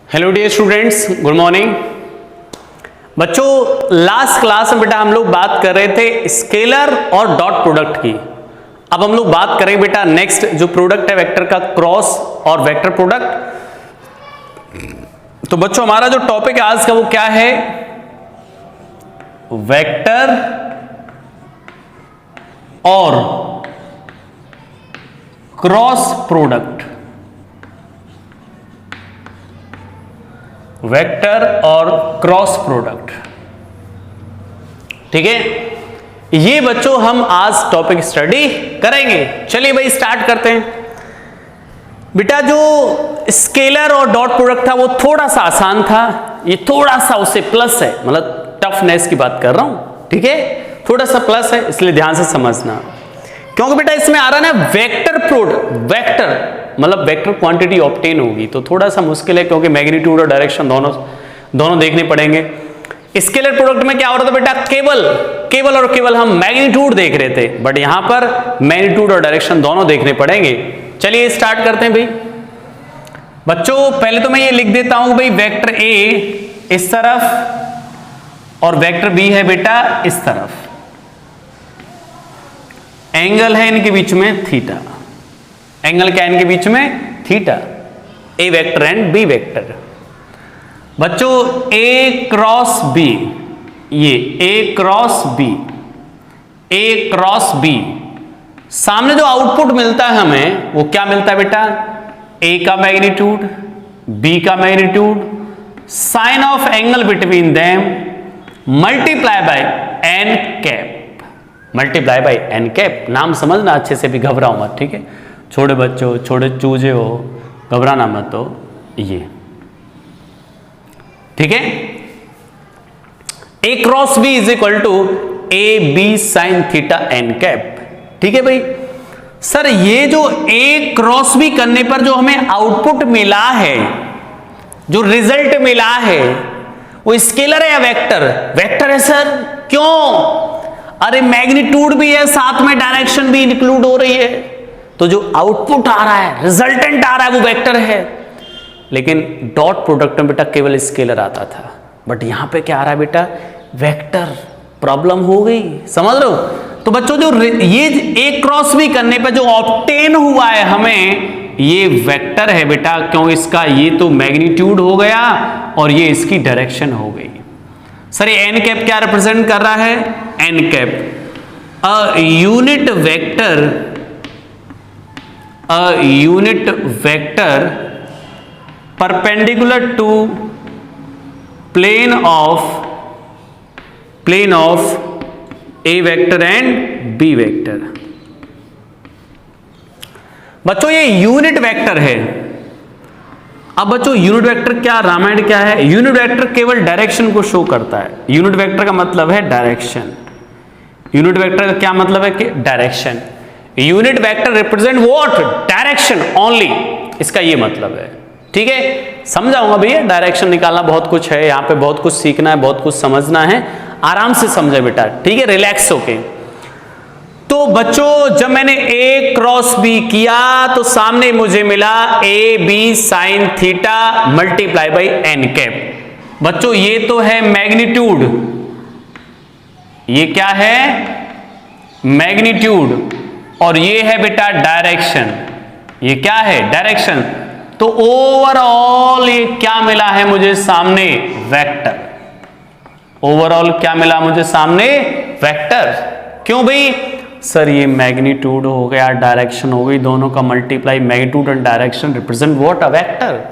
Hello dear students, good morning. बच्चों, last class में बेटा हम लोग बात कर रहे थे स्केलर और डॉट प्रोडक्ट की। अब हम लोग बात करेंगे बेटा नेक्स्ट जो प्रोडक्ट है वेक्टर का, क्रॉस और वेक्टर प्रोडक्ट। तो बच्चों हमारा जो टॉपिक है आज का वो क्या है? वेक्टर और क्रॉस प्रोडक्ट। वेक्टर और क्रॉस प्रोडक्ट, ठीक है। ये बच्चों हम आज टॉपिक स्टडी करेंगे। चलिए भाई स्टार्ट करते हैं। बेटा जो स्केलर और डॉट प्रोडक्ट था वो थोड़ा सा आसान था, ये थोड़ा सा उससे प्लस है, मतलब टफनेस की बात कर रहा हूं, ठीक है। थोड़ा सा प्लस है, इसलिए ध्यान से समझना, क्योंकि बेटा इसमें आ रहा है ना वेक्टर प्रोडक्ट। वेक्टर मतलब वेक्टर क्वांटिटी ऑब्टेन होगी, तो थोड़ा सा मुश्किल है क्योंकि मैग्नीट्यूड और डायरेक्शन दोनों देखने पड़ेंगे। स्केलर प्रोडक्ट में क्या हो रहा था बेटा? केवल हम मैग्नीट्यूड देख रहे थे, बट यहां पर मैग्नीट्यूड और डायरेक्शन दोनों देखने पड़ेंगे। चलिए स्टार्ट करते हैं भाई। बच्चों पहले तो मैं ये लिख देता हूं भाई, वेक्टर ए इस तरफ और वेक्टर बी है बेटा इस तरफ। एंगल है इनके बीच में थीटा। एंगल क्या है इनके बीच में? Theta. A vector and B vector. बच्चों ए क्रॉस बी, ये ए क्रॉस बी, सामने जो आउटपुट मिलता है हमें वो क्या मिलता है बेटा? ए का मैग्नीट्यूड, बी का magnitude, sine of angle between them multiply by N cap. Multiply by N cap, नाम समझना अच्छे से, भी घबराओ मत, ठीक है। छोटे बच्चों, छोटे चूजे हो, घबराना मत। तो ये ठीक है, A cross B is equal to A B sine theta N cap, ठीक है भाई। सर ये जो ए क्रॉस बी करने पर जो हमें आउटपुट मिला है, जो रिजल्ट मिला है, वो स्केलर है या वेक्टर? वेक्टर है सर। क्यों? अरे मैग्नीट्यूड भी है, साथ में डायरेक्शन भी इंक्लूड हो रही है, तो जो आउटपुट आ रहा है, रिजल्टेंट आ रहा है, वो वेक्टर है। लेकिन डॉट प्रोडक्ट में बेटा केवल स्केलर आता था, बट यहां पे क्या आ रहा है बेटा? वेक्टर। प्रॉब्लम हो गई, समझ रहे हो? तो बच्चों जो ये ए क्रॉस बी करने पे जो ऑब्टेन हुआ है हमें, ये वेक्टर है बेटा, क्यों? इसका ये तो मैग्नीट्यूड हो गया और ये इसकी डायरेक्शन हो गई। सर ये एन कैप क्या रिप्रेजेंट कर रहा है? N cap a unit vector perpendicular to plane of A vector and B vector। बच्चों ये यूनिट वेक्टर है। अब बच्चों यूनिट वेक्टर क्या, रामायण क्या है? यूनिट वेक्टर केवल डायरेक्शन को शो करता है। यूनिट वेक्टर का मतलब है डायरेक्शन। यूनिट वेक्टर का क्या मतलब है कि direction. Unit vector represent what? Direction only, इसका ये मतलब है, ठीक है। समझाऊंगा भैया, डायरेक्शन निकालना बहुत कुछ है, यहां पे बहुत कुछ सीखना है, बहुत कुछ समझना है, आराम से समझे बेटा, ठीक है, रिलैक्स होके। तो बच्चों जब मैंने ए क्रॉस बी किया तो सामने मुझे मिला A B sine theta multiply by N cap. बच्चों ये तो है मैग्नीट्यूड, ये क्या है? मैग्नीट्यूड। और ये है बेटा डायरेक्शन, ये क्या है? डायरेक्शन। तो ओवरऑल ये क्या मिला है मुझे सामने? वेक्टर। ओवरऑल क्या मिला मुझे सामने? वेक्टर। क्यों भाई? सर ये मैग्नीट्यूड हो गया, डायरेक्शन हो गई, दोनों का multiply, magnitude and direction represent what? A vector.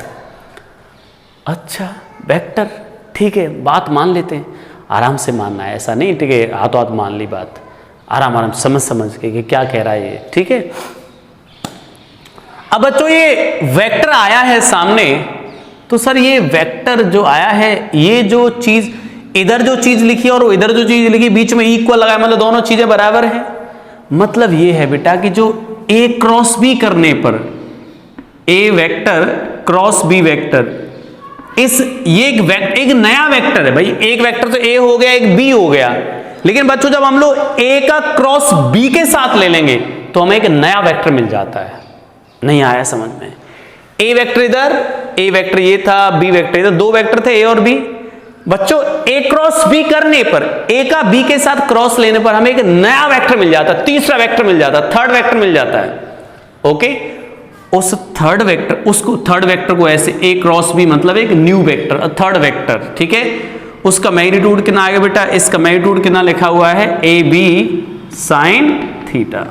अच्छा वेक्टर, ठीक है, बात मान लेते हैं। आराम से मानना है, ऐसा नहीं ठीक है हाथों हाथ मान ली बात, आराम समझ के कि क्या कह रहा है ये, ठीक है। अब बच्चों ये वेक्टर आया है सामने, तो सर ये वेक्टर जो आया है, ये जो चीज इधर जो चीज लिखी और इधर जो चीज लिखी बीच में इक्वल लगाया, मतलब दोनों चीजें बराबर है। मतलब ये है बेटा कि जो ए क्रॉस बी करने पर, ए वेक्टर क्रॉस बी वेक्टर, ये एक नया वेक्टर है भाई। एक वेक्टर तो ए हो गया, एक बी हो गया, लेकिन बच्चों जब हम लोग ए का क्रॉस बी के साथ ले लेंगे तो हमें एक नया वेक्टर मिल जाता है। नहीं आया समझ में? ए वेक्टर इधर ए वेक्टर ये था, बी वेक्टर ये था, दो वेक्टर थे ए और बी। बच्चों ए क्रॉस बी करने पर, ए का बी के साथ क्रॉस लेने पर हमें एक नया वेक्टर मिल जाता, तीसरा वेक्टर मिल जाता, थर्ड वेक्टर मिल जाता है। ओके, उस थर्ड वेक्टर को ऐसे ए क्रॉस बी मतलब एक न्यू वेक्टर, थर्ड वेक्टर, ठीक है। उसका मैग्नीट्यूड कितना आएगा बेटा, इसका मैग्नीट्यूड कितना लिखा हुआ है, ए बी साइन थीटा।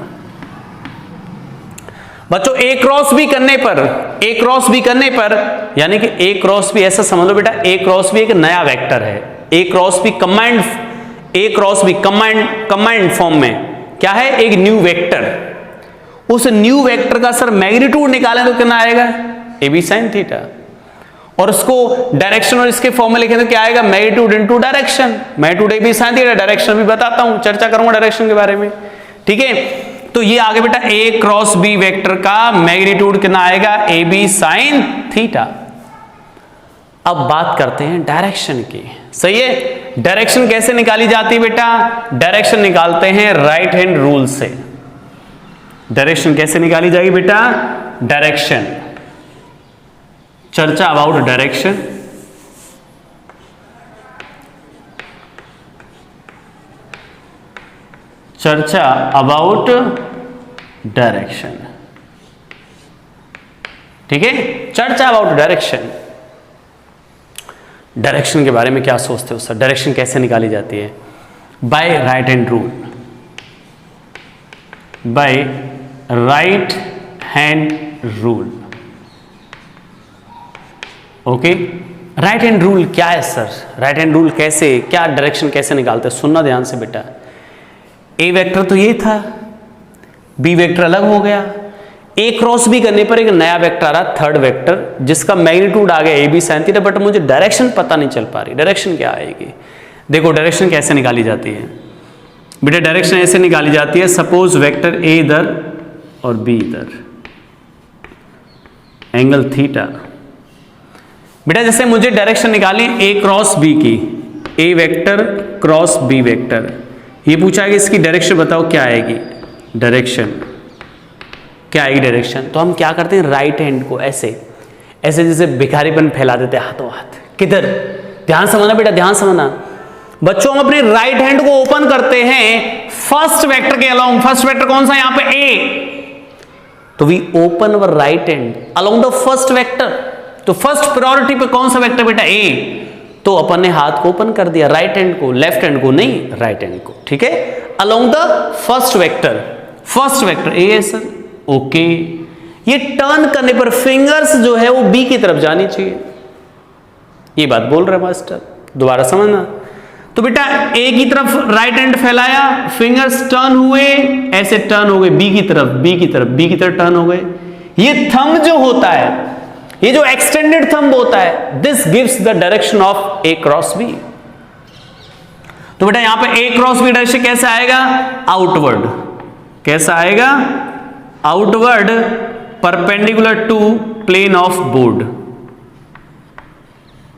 बच्चों ए क्रॉस बी करने पर यानी कि ए क्रॉस बी ऐसा समझ लो बेटा, ए क्रॉस बी एक नया वेक्टर है। A cross B combined form में क्या है, एक न्यू वेक्टर। उस न्यू वेक्टर का सर मैग्नीट्यूड निकालें तो कितना आएगा, ए बी साइन थीटा। और उसको डायरेक्शन और इसके फॉर्म में लिखें तो क्या आएगा, magnitude into direction. Magnitude A B sine theta, direction भी बताता हूं, चर्चा करूंगा डायरेक्शन के बारे में, ठीक है। तो ये आगे बेटा ए क्रॉस बी वेक्टर का मैग्नीट्यूड कितना आएगा, ए बी साइन थीटा। अब बात करते हैं डायरेक्शन की, सही है। डायरेक्शन कैसे निकाली जाती है बेटा, डायरेक्शन निकालते हैं राइट हैंड रूल से। डायरेक्शन कैसे निकाली जाएगी बेटा, डायरेक्शन, चर्चा अबाउट डायरेक्शन। चर्चा अबाउट डायरेक्शन, ठीक है। चर्चा अबाउट डायरेक्शन। डायरेक्शन के बारे में क्या सोचते हो सर, डायरेक्शन कैसे निकाली जाती है, by right hand rule, by right hand rule. Okay, right hand rule क्या है सर, राइट हैंड रूल कैसे, क्या डायरेक्शन कैसे निकालते हैं, सुनना ध्यान से बेटा। ए वेक्टर तो ये था, बी वेक्टर अलग हो गया, ए क्रॉस बी करने पर एक नया वेक्टर आ रहा, थर्ड वेक्टर, जिसका मैग्नीट्यूड आ गया A B sine theta, but मुझे डायरेक्शन पता नहीं चल पा रही, डायरेक्शन क्या आएगी। देखो डायरेक्शन कैसे निकाली जाती है बेटा, डायरेक्शन ऐसे निकाली जाती है, सपोज वेक्टर ए इधर और बी इधर, एंगल थीटा। बेटा जैसे मुझे डायरेक्शन निकाली ए क्रॉस बी की, ए वेक्टर क्रॉस बी वेक्टर, ये पूछा है कि इसकी डायरेक्शन बताओ क्या आएगी, डायरेक्शन क्या आएगी डायरेक्शन। तो हम क्या करते हैं, राइट हैंड को ऐसे ऐसे जैसे भिखारीपन फैला देते हैं हाथों हाथ, किधर, ध्यान समझना बेटा, ध्यान समझना बच्चों। हम अपने राइट हैंड को ओपन करते हैं फर्स्ट वेक्टर के अलोंग, फर्स्ट वेक्टर कौन सा यहां पे ए, तो we open our right hand along the first vector. तो फर्स्ट प्रायोरिटी पे कौन सा वेक्टर बेटा, ए, तो अपन ने हाथ को ओपन कर दिया, राइट हैंड को, लेफ्ट हैंड को नहीं, राइट हैंड को, ठीक है, along the first vector. First vector A है सर, ओके। ये टर्न करने पर फिंगर्स जो है वो बी की तरफ जानी चाहिए, ये बात बोल रहे मास्टर, दोबारा समझना। तो बेटा ए की तरफ राइट हैंड फैलाया, फिंगर्स टर्न हुए, ऐसे टर्न हो गए बी की तरफ, बी की तरफ, बी की तरफ टर्न हो गए। ये थंब जो होता है, ये जो एक्सटेंडेड थंब होता है, this gives the direction of A cross B. तो बेटा यहां पे ए क्रॉस बी डायरेक्शन कैसा आएगा, आउटवर्ड, कैसा आएगा, outward perpendicular to plane of board,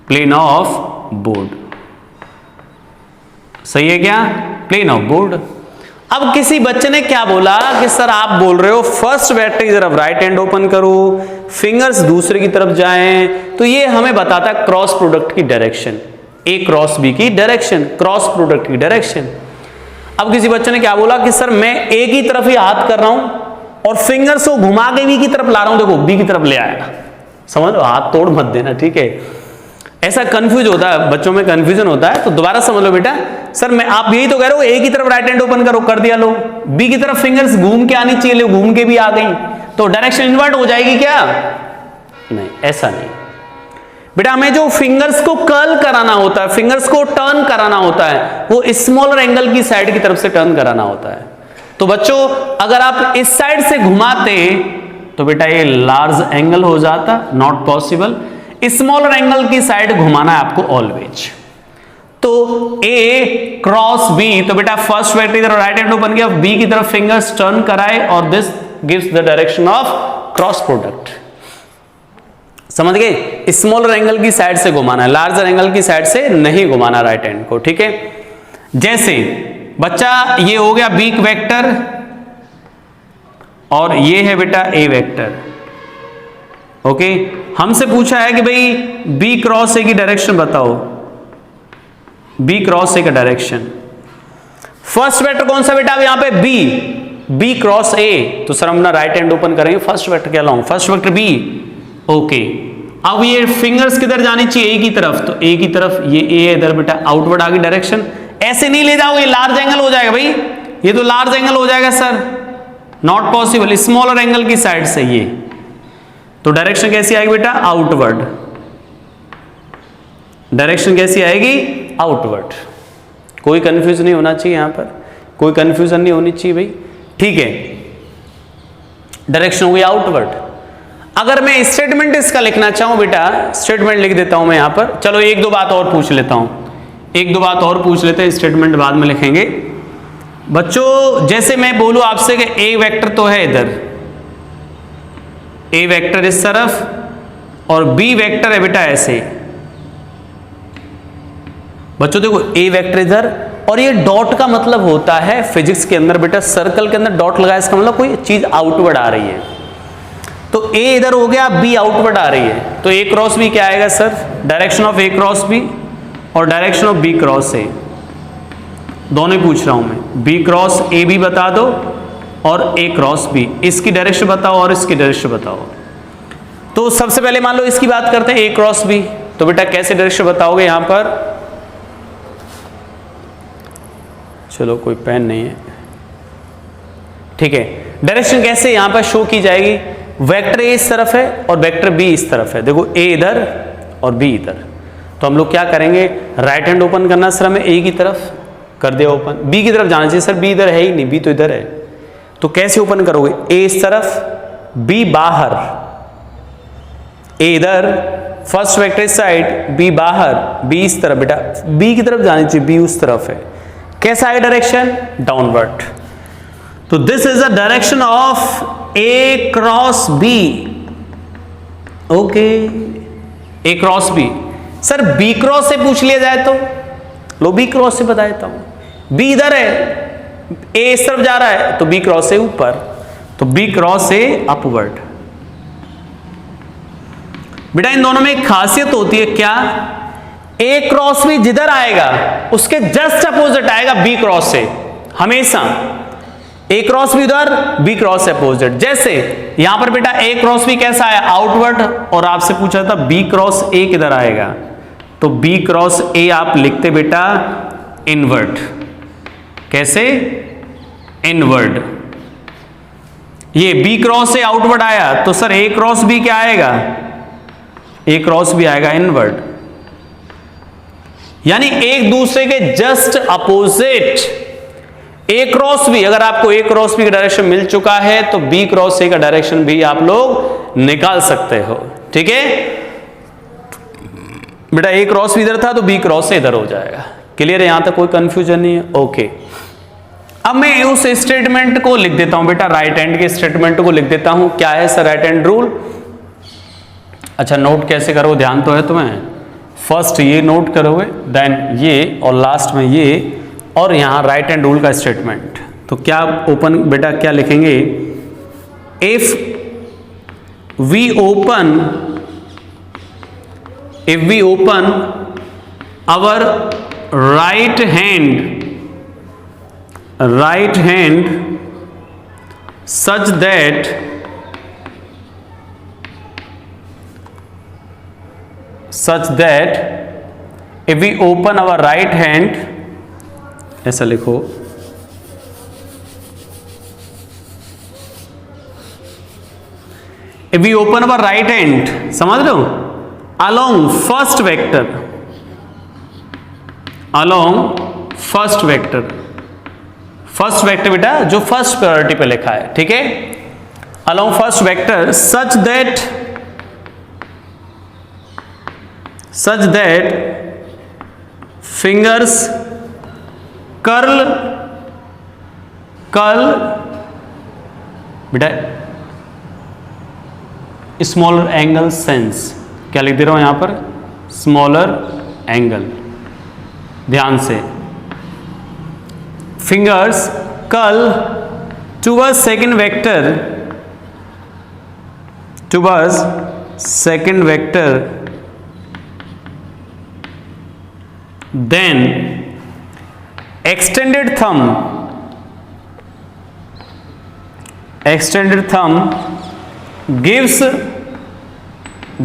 plane of board, सही है क्या, प्लेन ऑफ बोर्ड। अब किसी बच्चे ने क्या बोला कि सर आप बोल रहे हो फर्स्ट वेक्टर की तरफ राइट हैंड ओपन करो, फिंगर्स दूसरे की तरफ जाएं, तो ये हमें बताता है क्रॉस प्रोडक्ट की डायरेक्शन, ए क्रॉस बी की डायरेक्शन, क्रॉस प्रोडक्ट की डायरेक्शन। अब किसी बच्चे ने क्या बोला कि सर मैं ए की तरफ ही हाथ कर रहा हूं और फिंगर्स को घुमा के बी की तरफ ला रहा हूं, देखो बी की तरफ ले आया, समझ लो, हाथ तोड़ मत देना, ठीक है। ऐसा कंफ्यूज होता है बच्चों में, कंफ्यूजन होता है, तो दोबारा समझ लो बेटा। सर मैं, आप यही तो कह रहे हो ए की तरफ राइट हैंड ओपन करो, कर दिया, लो बी की तरफ फिंगर्स घूम के आनी चाहिए, लो घूम के भी आ गई, तो डायरेक्शन इन्वर्ट हो जाएगी क्या, नहीं, ऐसा नहीं बेटा। हमें जो फिंगर्स को कर्ल कराना होता है, फिंगर्स को टर्न कराना होता है, वो स्मॉलर एंगल की साइड की तरफ से टर्न कराना होता है। तो बच्चों अगर आप इस साइड से घुमाते तो बेटा ये लार्ज एंगल हो जाता, नॉट पॉसिबल। स्मॉलर एंगल की साइड घुमाना है आपको ऑलवेज। तो ए क्रॉस बी, तो बेटा फर्स्ट वेक्टर की तरफ राइट हैंड ओपन किया, बी की तरफ फिंगर्स टर्न कराए, और this gives the direction of cross product. समझ गए, स्मॉलर एंगल की साइड से घुमाना है, लार्जर एंगल की साइड से नहीं घुमाना राइट हैंड को, ठीक है। जैसे बच्चा ये हो गया बी वेक्टर और ये है बेटा ए वेक्टर, ओके, हमसे पूछा है कि भाई बी क्रॉस ए की डायरेक्शन बताओ, बी क्रॉस ए का डायरेक्शन। फर्स्ट वेक्टर कौन सा बेटा? अब यहां पे बी क्रॉस ए, तो सर हम अपना राइट हैंड ओपन करेंगे, फर्स्ट वेक्टर क्या लाऊं? First vector B. ओके, अब ये फिंगर्स किधर जानी चाहिए? ए की तरफ, तो ए की तरफ, ये ए इधर बेटा आउटवर्ड आगे डायरेक्शन। ऐसे नहीं ले जाओ, ये लार्ज एंगल हो जाएगा भाई, ये तो लार्ज एंगल हो जाएगा sir, not possible, smaller angle की साइड से ये, तो डायरेक्शन कैसी आएगी बेटा? आउटवर्ड। डायरेक्शन कैसी आएगी? आउटवर्ड। कोई कंफ्यूजन नहीं होना चाहिए यहां पर, कोई कंफ्यूजन नहीं होनी चाहिए भाई, ठीक है। डायरेक्शन हो गई आउटवर्ड। अगर मैं स्टेटमेंट इसका लिखना चाहूं बेटा, स्टेटमेंट लिख देता हूं मैं यहां पर। चलो एक दो बात और पूछ लेता हूं, एक दो बात और पूछ लेते हैं, स्टेटमेंट बाद में लिखेंगे बच्चों। जैसे मैं बोलूं आपसे कि ए वेक्टर तो है इधर, ए वेक्टर इस तरफ और बी वेक्टर है बेटा ऐसे। बच्चों देखो ए वेक्टर इधर, और ये डॉट का मतलब होता है फिजिक्स के अंदर बेटा, सर्कल के अंदर डॉट लगाया इसका मतलब कोई चीज आउटवर्ड आ रही है। तो ए इधर हो गया, बी आउटवर्ड आ रही है, तो ए क्रॉस बी क्या आएगा sir? Direction of A cross B और direction of B cross A, दोनों ही पूछ रहा हूं मैं। बी क्रॉस ए भी बता दो और ए क्रॉस बी, इसकी डायरेक्शन बताओ और इसकी डायरेक्शन बताओ। तो सबसे पहले मान लो इसकी बात करते हैं, ए क्रॉस बी, तो बेटा कैसे डायरेक्शन बताओगे यहां पर? चलो कोई पेन नहीं है, ठीक है। डायरेक्शन कैसे यहां पर शो की जाएगी? वेक्टर ए इस तरफ है और वेक्टर बी इस तरफ है, देखो ए इधर और बी इधर, तो हम लोग क्या करेंगे? राइट हैंड ओपन करना सर हमें, ए की तरफ कर दिया ओपन, बी की तरफ जाना चाहिए सर, बी इधर है ही नहीं, बी तो इधर है, तो कैसे ओपन करोगे? ए इस तरफ, बी बाहर, ए इधर, फर्स्ट वेक्टर इस साइड, बी बाहर, बी इस तरफ बेटा, बी की तरफ जानी चाहिए, बी उस तरफ है। कैसा है डायरेक्शन? डाउनवर्ड। तो this is the direction of A cross B. Okay, A cross B. Sir B cross से पूछ लिया जाए तो लो, बी क्रॉस से बता देता हूं। बी इधर है, ए इस तरफ जा रहा है, तो बी क्रॉस से ऊपर, तो बी क्रॉस से अपवर्ड। बेटा इन दोनों में एक खासियत होती है क्या? ए क्रॉस बी जिधर आएगा उसके जस्ट अपोजिट आएगा बी क्रॉस से, हमेशा। ए क्रॉस बी उधर, बी क्रॉस से अपोजिट। जैसे यहां पर बेटा ए क्रॉस बी कैसा है? आउटवर्ड, और आपसे पूछा था बी क्रॉस ए किधर आएगा, तो बी क्रॉस ए आप लिखते बेटा इनवर्ड। कैसे? इनवर्ड। ये बी क्रॉस से आउटवर्ड आया, तो सर ए क्रॉस बी क्या आएगा? ए क्रॉस बी आएगा इनवर्ड। यानी एक दूसरे के जस्ट अपोजिट। ए क्रॉस बी, अगर आपको ए क्रॉस बी का डायरेक्शन मिल चुका है तो बी क्रॉस ए का डायरेक्शन भी आप लोग निकाल सकते हो, ठीक है बेटा। ए क्रॉस बी इधर था तो बी क्रॉस ए इधर हो जाएगा। क्लियर है? यहां तक कोई कंफ्यूजन नहीं है? ओके, अब मैं उस स्टेटमेंट को लिख देता हूं बेटा, राइट हैंड के स्टेटमेंट को लिख देता हूं। क्या है सर राइट हैंड रूल? अच्छा नोट कैसे करो, ध्यान तो है तुम्हें? फर्स्ट ये नोट करोगे, देन ये, और लास्ट में ये, और यहां राइट हैंड रूल का स्टेटमेंट। तो क्या ओपन बेटा क्या लिखेंगे? If we open our right hand such that if we open our right hand, ऐसा लिखो, if we open our right hand, समझ रहे हो, along first vector बेटा जो फर्स्ट प्रायोरिटी पे लिखा है, ठीक है, along first vector such that fingers curl बेटा स्मॉलर एंगल सेंस। क्या लिख दे रहा हूं यहां पर? Smaller angle. ध्यान से, fingers curl towards second vector, towards second vector then extended thumb gives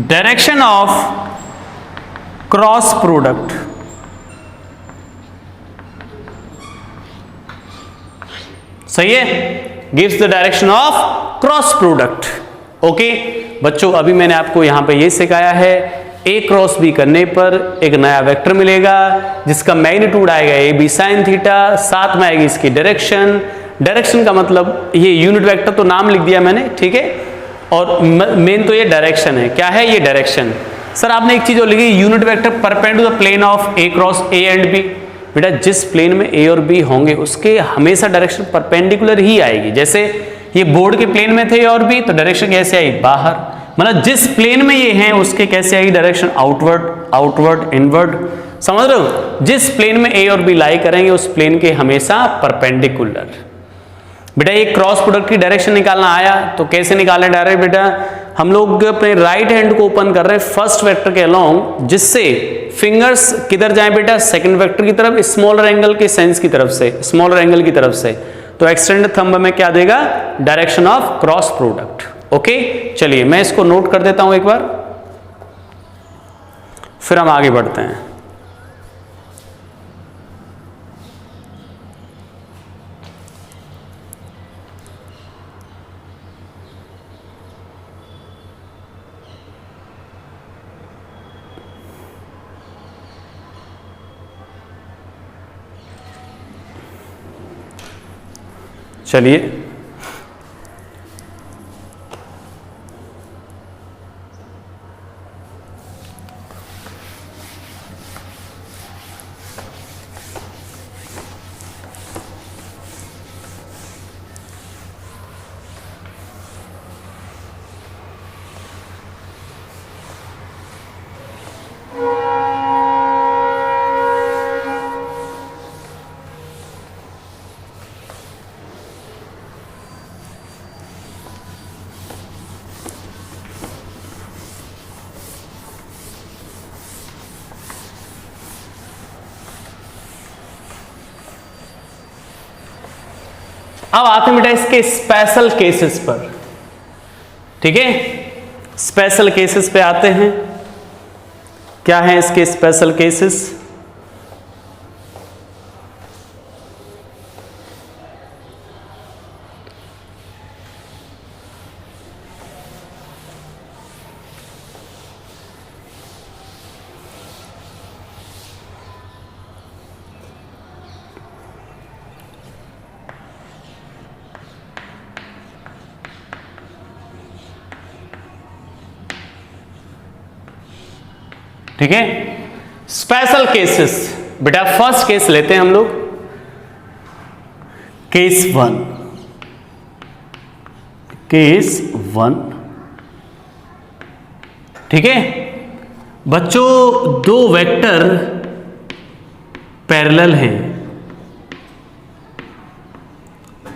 direction of cross product. सही है, gives the direction of cross product. Okay बच्चों, अभी मैंने आपको यहां पे ये सिखाया है a क्रॉस b करने पर एक नया वेक्टर मिलेगा जिसका मैग्नीट्यूड आएगा ए बी साइन थीटा, साथ में आएगी इसकी डायरेक्शन का मतलब ये यूनिट वेक्टर तो नाम लिख दिया मैंने, ठीक है, और मेन तो ये डायरेक्शन है। क्या है ये डायरेक्शन? सर आपने एक चीज और लिखी, unit vector perpendicular to the plane of A cross A and B. बेटा जिस प्लेन में ए और बी होंगे उसके हमेशा डायरेक्शन परपेंडिकुलर ही आएगी। जैसे ये बोर्ड के प्लेन में थे ए और बी तो डायरेक्शन कैसे आई? बाहर। मतलब जिस प्लेन में ये हैं उसके कैसे आएगी डायरेक्शन? Outward inward. समझ रहे हो? जिस प्लेन में ए और बी लाई करेंगे उस प्लेन के हमेशा परपेंडिकुलर। बेटा ये क्रॉस प्रोडक्ट की डायरेक्शन निकालना आया तो कैसे निकालना डायरेक्ट? बेटा हम लोग अपने राइट हैंड को ओपन कर रहे हैं फर्स्ट वेक्टर के अलोंग, जिससे फिंगर्स किधर जाए बेटा? सेकंड वेक्टर की तरफ, स्मॉलर एंगल के सेंस की तरफ से, स्मॉलर एंगल की तरफ से। तो एक्सटेंडेड थंब में क्या देगा? Direction of cross product. Okay चलिए मैं इसको नोट कर देता हूं एक बार, फिर हम आगे बढ़ते हैं। चलिए अब आते हैं बेटा इसके स्पेशल केसेस पर। ठीक है, स्पेशल केसेस पे आते हैं। क्या है इसके स्पेशल केसेस? ठीक है, स्पेशल केसेस। बेटा फर्स्ट केस लेते हैं हम लोग, केस वन। ठीक है बच्चों, दो वेक्टर पैरेलल हैं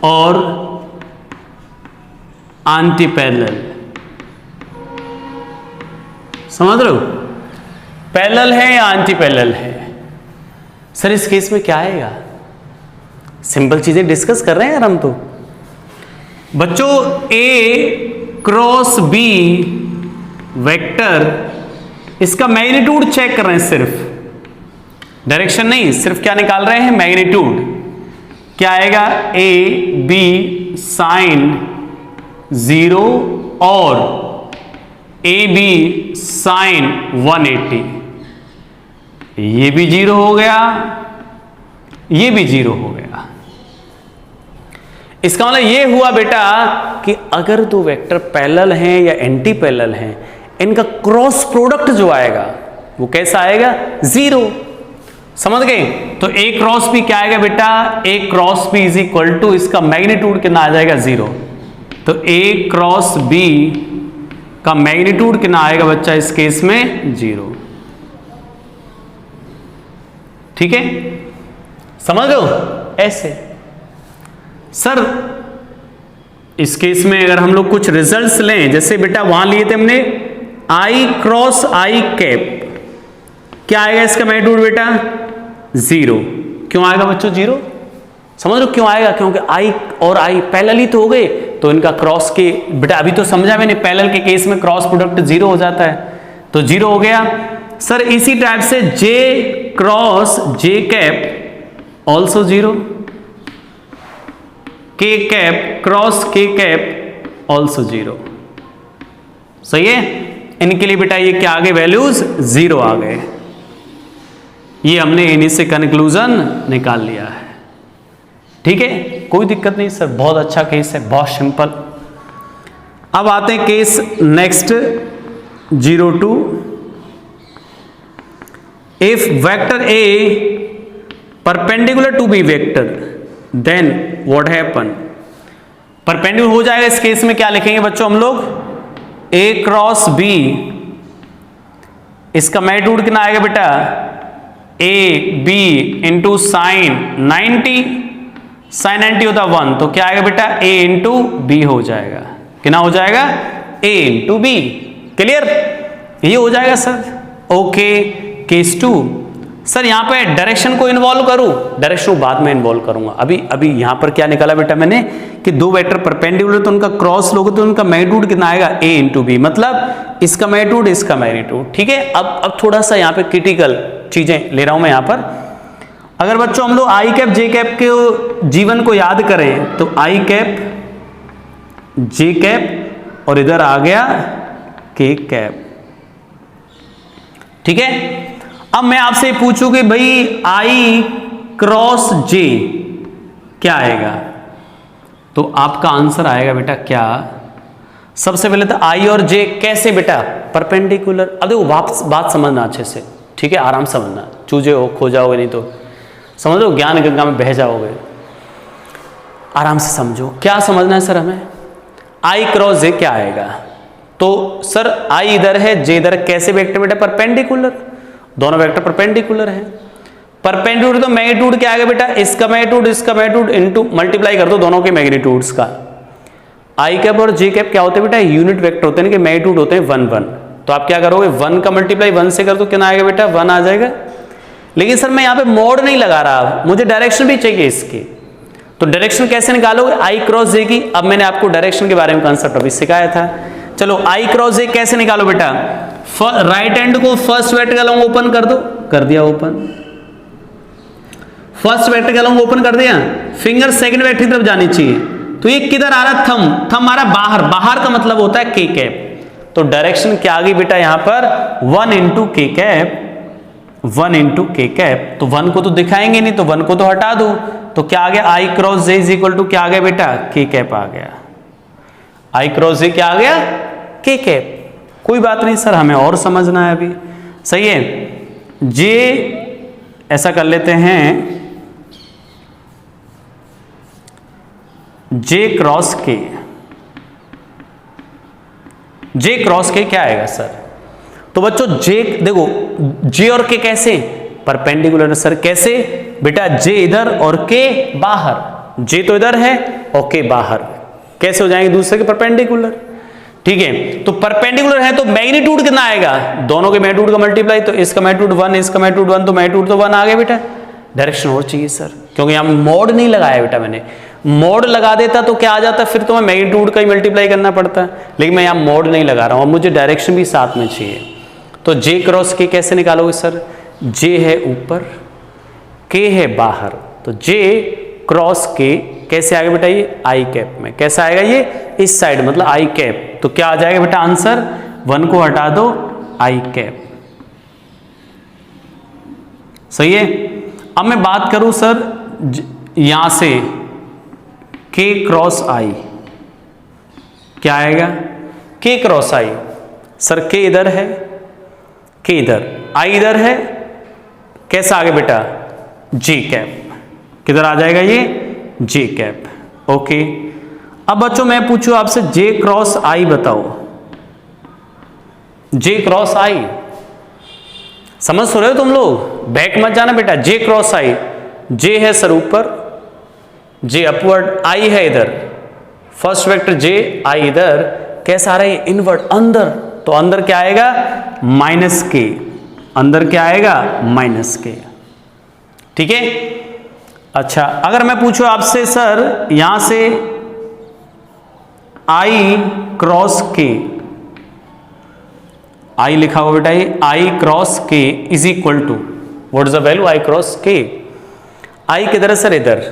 और एंटी पैरेलल। समझ रहे हो? पैरेलल है या एंटी पैरेलल है? सर इस केस में क्या आएगा? सिंपल चीजें डिस्कस कर रहे हैं यार हम तो। बच्चों ए क्रॉस बी वेक्टर, इसका मैग्नीट्यूड चेक कर रहे हैं, सिर्फ डायरेक्शन नहीं, सिर्फ क्या निकाल रहे हैं? मैग्नीट्यूड। क्या आएगा? ए बी साइन 0 और ए बी साइन 180। ये भी 0 हो गया, ये भी 0 हो गया। इसका मतलब ये हुआ बेटा कि अगर दो वेक्टर पैरेलल हैं या एंटी पैरेलल हैं, इनका क्रॉस प्रोडक्ट जो आएगा वो कैसा आएगा? 0। समझ गए? तो ए क्रॉस बी क्या आएगा बेटा? A cross B is equal to, इसका मैग्नीट्यूड कितना आ जाएगा? 0। तो ए क्रॉस बी का मैग्नीट्यूड कितना आएगा बच्चा इस केस में? 0। ठीक है, समझ लो ऐसे। सर इस केस में अगर हम लोग कुछ रिजल्ट्स लें, जैसे बेटा वहां लिए थे हमने आई क्रॉस आई कैप क्या आएगा इसका मैग्नीट्यूड बेटा 0। क्यों आएगा बच्चों 0? समझ लो क्यों आएगा, क्योंकि आई और आई पैरेलल ही तो हो गए, तो इनका क्रॉस के बेटा अभी तो समझा मैंने, पैरेलल के केस में क्रॉस प्रोडक्ट 0 हो जाता है, तो 0 हो गया। सर इसी टाइप से जे क्रॉस जे कैप ऑल्सो 0, के कैप क्रॉस के कैप ऑल्सो 0। सही है, इनके लिए बेटा ये क्या आ गए, वैल्यूज 0 आ गए। ये हमने इन्हीं से कंक्लूजन निकाल लिया है। ठीक है, कोई दिक्कत नहीं सर, बहुत अच्छा केस है, बहुत सिंपल। अब आते हैं case next 02। If vector A perpendicular to B vector then what happen. Perpendicular हो जाएगा, इस केस में क्या लिखेंगे बच्चों हम लोग, ए क्रॉस बी, इसका मैग्नीट्यूड कितना आएगा बेटा, A B into sine 90, sine 90 होता 1, तो क्या आएगा बेटा a इंटू बी हो जाएगा। कितना हो जाएगा, a इंटू बी। क्लियर, ये हो जाएगा सर। Okay, case 2। सर यहां पे डायरेक्शन को इन्वॉल्व करूं, डायरेक्शन को बाद में इन्वॉल्व करूंगा। अभी यहां पर क्या निकाला बेटा मैंने कि दो वेक्टर परपेंडिकुलर तो उनका क्रॉस लोगे तो उनका मैग्नीट्यूड कितना आएगा, a इंटू बी, मतलब इसका मैग्नीट्यूड इसका मैग्नीट्यूड। ठीक है, अब थोड़ा सा यहां पे क्रिटिकल चीजें ले रहा हूं मैं यहां पर। अगर बच्चों हम लोग आई कैप जे कैप के जीवन को याद करें तो आई कैप जे कैप और इधर आ गया के कैप। ठीक है, अब मैं आपसे पूछूं कि भाई आई क्रॉस जे क्या आएगा, तो आपका आंसर आएगा बेटा क्या, सबसे पहले तो आई और जे कैसे बेटा, परपेंडिकुलर। अब देखो बात समझना अच्छे से, ठीक है, आराम समझना, चूजे हो खो जाओगे नहीं तो समझ लो ज्ञान गंगा में बह जाओगे। आराम से समझो क्या समझना है सर हमें। आई क्रॉस जे क्या आएगा, तो सर आई इधर है जे इधर, कैसे वेक्टर बेटा, परपेंडिकुलर, दोनों वेक्टर परपेंडिकुलर है। परपेंडिकुलर तो मैग्नीट्यूड क्या आएगा बेटा, इसका मैग्नीट्यूड इनटू मल्टीप्लाई कर दो दोनों के मैग्नीट्यूड्स का। आई कैप और जे कैप क्या होते हैं बेटा, यूनिट वेक्टर होते हैं कि मैग्नीट्यूड होते हैं 1 1, तो आप क्या करोगे 1 का मल्टीप्लाई 1 से कर दो, कितना आएगा बेटा 1 आ जाएगा। लेकिन सर मैं यहां पे मोड नहीं लगा रहा, मुझे डायरेक्शन भी चाहिए इसकी, तो डायरेक्शन कैसे निकालोगे आई क्रॉस जे की। अब मैंने आपको डायरेक्शन के बारे में कंसेप्ट अभी सिखाया था। चलो आई क्रॉस जे कैसे निकालो बेटा, राइट हैंड को फर्स्ट वेक्टर कॉलम ओपन कर दो, कर दिया open, first vector column open कर दिया, फिंगर सेकंड वेक्टर की तरफ जानी चाहिए, तो ये किधर आ रहा, थंब आ रहा बाहर, बाहर का मतलब होता है के कैप, तो डायरेक्शन क्या आ गई बेटा यहां पर 1 इंटू के कैप, 1 इंटू के कैप, तो 1 को तो दिखाएंगे नहीं, तो 1 को तो हटा दो, तो क्या आ गया I cross J is equal to क्या आ गया बेटा, के कैप आ गया। आई क्रॉस जे क्या आ गया, के कैप। कोई बात नहीं सर, हमें और समझना है अभी, सही है। जे ऐसा कर लेते हैं, जे क्रॉस के, जे क्रॉस के क्या आएगा सर, तो बच्चों जे देखो जे और के कैसे परपेंडिकुलर सर, कैसे बेटा, जे इधर और के बाहर, जे तो इधर है और के बाहर, कैसे हो जाएंगे दूसरे के परपेंडिकुलर। ठीक है, तो परपेंडिकुलर है तो मैग्नीट्यूड कितना आएगा, दोनों के मैग्नीट्यूड का मल्टीप्लाई, तो इसका मैग्नीट्यूड 1 इसका मैग्नीट्यूड 1, तो मैग्नीट्यूड तो 1 आ गया बेटा। डायरेक्शन और चाहिए सर, क्योंकि यहां मोड नहीं लगाया बेटा मैंने, मोड लगा देता तो क्या आ जाता, फिर तो मैं मैग्नीट्यूड का ही मल्टीप्लाई करना पड़ता, लेकिन मैं यहां मोड नहीं लगा रहा हूं, मुझे डायरेक्शन भी साथ में चाहिए। तो जे क्रॉस के कैसे निकालोगे सर, जे है ऊपर के है बाहर, तो जे क्रॉस के कैसे आएगा बेटा, ये आई कैप में, कैसे आएगा ये इस साइड, मतलब आई कैप, तो क्या आ जाएगा बेटा आंसर, 1 को हटा दो आई कैप। सही है। अब मैं बात करूं सर यहां से के क्रॉस आई, क्या आएगा के क्रॉस आई, सर के इधर है, के इधर, आई इधर है, कैसा आ गया बेटा जे कैप, किधर आ जाएगा ये जे कैप। ओके, अब बच्चों मैं पूछूं आपसे जे क्रॉस आई बताओ, जे क्रॉस आई समझ सो रहे हो तुम लोग, बैक मत जाना बेटा। जे क्रॉस आई, जे है सर ऊपर, जे अपवर्ड, आई है इधर, फर्स्ट वेक्टर जे, आई इधर, कैसा आ रहा है इनवर्ड, अंदर, तो अंदर क्या आएगा माइनस के, अंदर क्या आएगा माइनस के। ठीक है। अच्छा अगर मैं पूछूं आपसे सर यहां से आई क्रॉस के, आई लिखा हुआ बेटा ये I cross K is equal to what is the value I cross K, I किधर है सर इधर,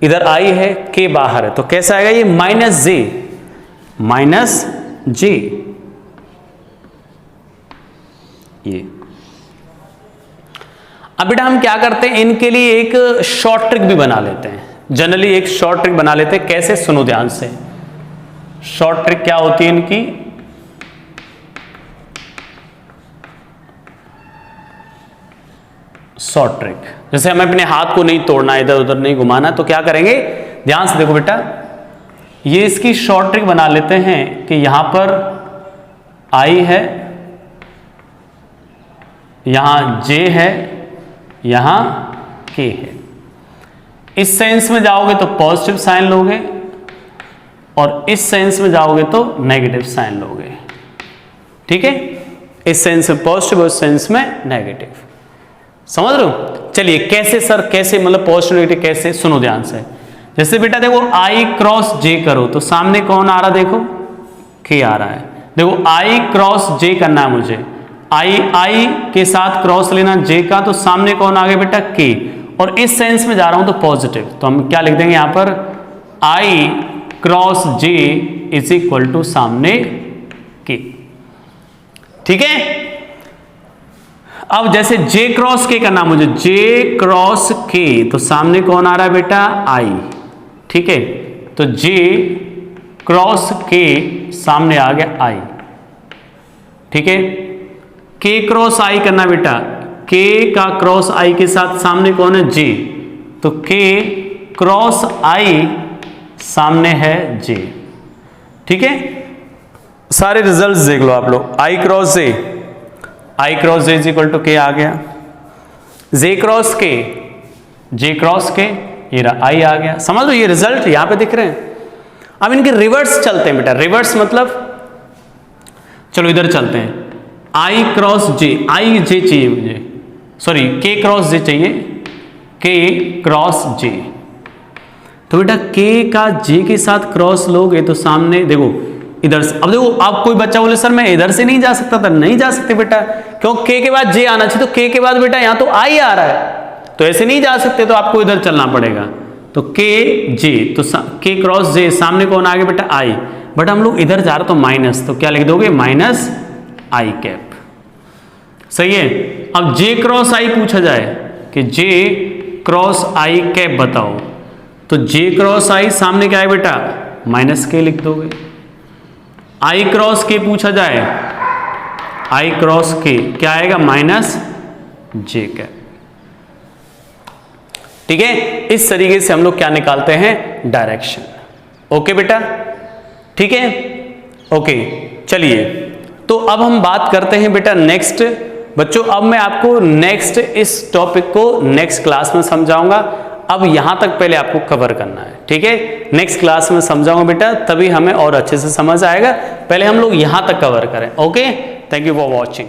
इधर आई है के बाहर है तो कैसा आएगा ये माइनस जे, माइनस जे ये। अब बेटा हम क्या करते हैं इनके लिए एक शॉर्ट ट्रिक भी बना लेते हैं, जनरली एक शॉर्ट ट्रिक बना लेते हैं। कैसे सुनो ध्यान से, शॉर्ट ट्रिक क्या होती है इनकी, शॉर्ट ट्रिक जैसे हमें अपने हाथ को नहीं तोड़ना, इधर उधर नहीं घुमाना, तो क्या करेंगे ध्यान से देखो बेटा, ये इसकी शॉर्ट ट्रिक बना लेते हैं कि यहां पर आई है, यहां जे है, यहां के है। इस सेंस में जाओगे तो पॉजिटिव साइन लोगे और इस सेंस में जाओगे तो नेगेटिव साइन लोगे। ठीक है, इस सेंस में पॉजिटिव और इस सेंस में नेगेटिव, समझ रहे हो। चलिए कैसे सर, कैसे मतलब पॉजिटिव नेगेटिव कैसे, सुनो ध्यान से। जैसे बेटा देखो आई क्रॉस जे करो तो सामने कौन आ रहा, देखो के आ रहा है। देखो आई क्रॉस जे करना है मुझे, आई के साथ क्रॉस लेना जे का, तो सामने कौन आ गया बेटा के, और इस सेंस में जा रहा हूं तो पॉजिटिव, तो हम क्या लिख देंगे यहां पर I cross J is equal to सामने के। ठीक है। अब जैसे जे क्रॉस के करना मुझे, जे क्रॉस के तो सामने कौन आ रहा है बेटा आई। ठीक है, तो जे क्रॉस के सामने आ गया आई। ठीक है, के क्रॉस आई करना बेटा, के का क्रॉस आई के साथ सामने कौन है जे, तो के क्रॉस आई सामने है जे। ठीक है, सारे रिजल्ट्स देख लो आप लोग, I cross J, I cross J is equal to K आ गया, जे क्रॉस के, जे क्रॉस के, ये रहा आई आ गया। समझ लो ये रिजल्ट यहां पे दिख रहे हैं। अब इनके रिवर्स चलते हैं बेटा, रिवर्स मतलब चलो इधर चलते हैं, आई क्रॉस जे, आई जे चाहिए मुझे, सॉरी के क्रॉस जे चाहिए, के क्रॉस जे, तो बेटा के का जे के साथ क्रॉस लोगे तो सामने देखो इधर से, अब देखो आप कोई बच्चा बोले सर मैं इधर से नहीं जा सकता था, नहीं जा सकते बेटा, क्यों के बाद जे आना चाहिए, तो के बाद बेटा यहां तो आई आ रहा है तो ऐसे नहीं जा सकते, तो आपको इधर चलना पड़ेगा, तो के जे, तो के क्रॉस जे सामने कौन आ गया बेटा आई, बट हम लोग इधर जा रहे तो माइनस, तो क्या लिख दोगे माइनस आई कैप। सही है। अब जे क्रॉस आई पूछा जाए कि जे क्रॉस आई कैप बताओ, तो जे क्रॉस आई सामने क्या है बेटा माइनस के लिख दोगे। आई क्रॉस के पूछा जाए, आई क्रॉस के क्या आएगा माइनस जे कैप। ठीक है, इस तरीके से हम लोग क्या निकालते हैं डायरेक्शन। ओके बेटा, ठीक है, ओके। चलिए तो अब हम बात करते हैं बेटा नेक्स्ट बच्चों, अब मैं आपको नेक्स्ट इस टॉपिक को नेक्स्ट क्लास में समझाऊंगा। अब यहां तक पहले आपको कवर करना है, ठीक है। नेक्स्ट क्लास में समझाऊंगा बेटा, तभी हमें और अच्छे से समझ आएगा। पहले हम लोग यहां तक कवर करें। Okay, thank you for watching.